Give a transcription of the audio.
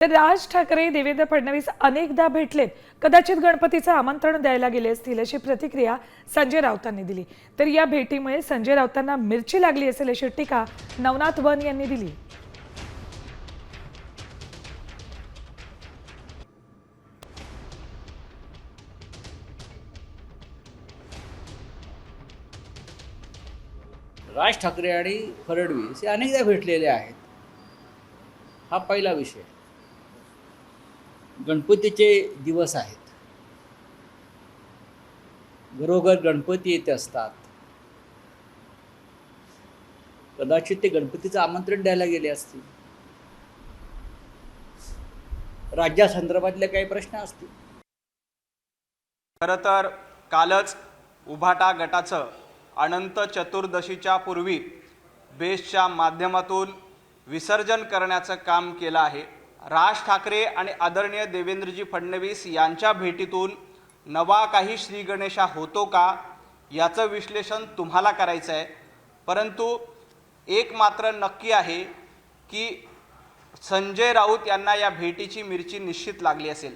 तर राज ठाकरे देवेंद्र फडणवीस अनेकदा भेटलेत, कदाचित गणपतीचं आमंत्रण द्यायला गेले असतील अशी प्रतिक्रिया संजय राऊतांनी दिली। तर या भेटीमुळे संजय राऊतांना मिरची लागली असेल अशी टीका नवनाथ वन यांनी दिली। राज ठाकरे आणि फडणवीस हे अनेकदा भेटलेले आहेत। हा पहिला विषय। गणपतीचे दिवस आहेत, घरोघर गणपती येत असतात। कदाचित ते गणपतीचं आमंत्रण द्यायला गेले असतील, राज्यासंदर्भातले काही प्रश्न असतील। खरं तर कालच उभाटा गटाचं अनंत चतुर्दशीच्या पूर्वी बेसच्या माध्यमातून विसर्जन करण्याचं काम केलं आहे। राज ठाकरे आणि आदरणीय देवेंद्रजी फडणवीस यांच्या भेटीतून नवा काही श्री गणेशा होतो का याचं विश्लेषण तुम्हाला करायचं आहे। परंतु एक मात्र नक्की आहे की संजय राऊत यांना या भेटीची मिरची निश्चित लागली असेल।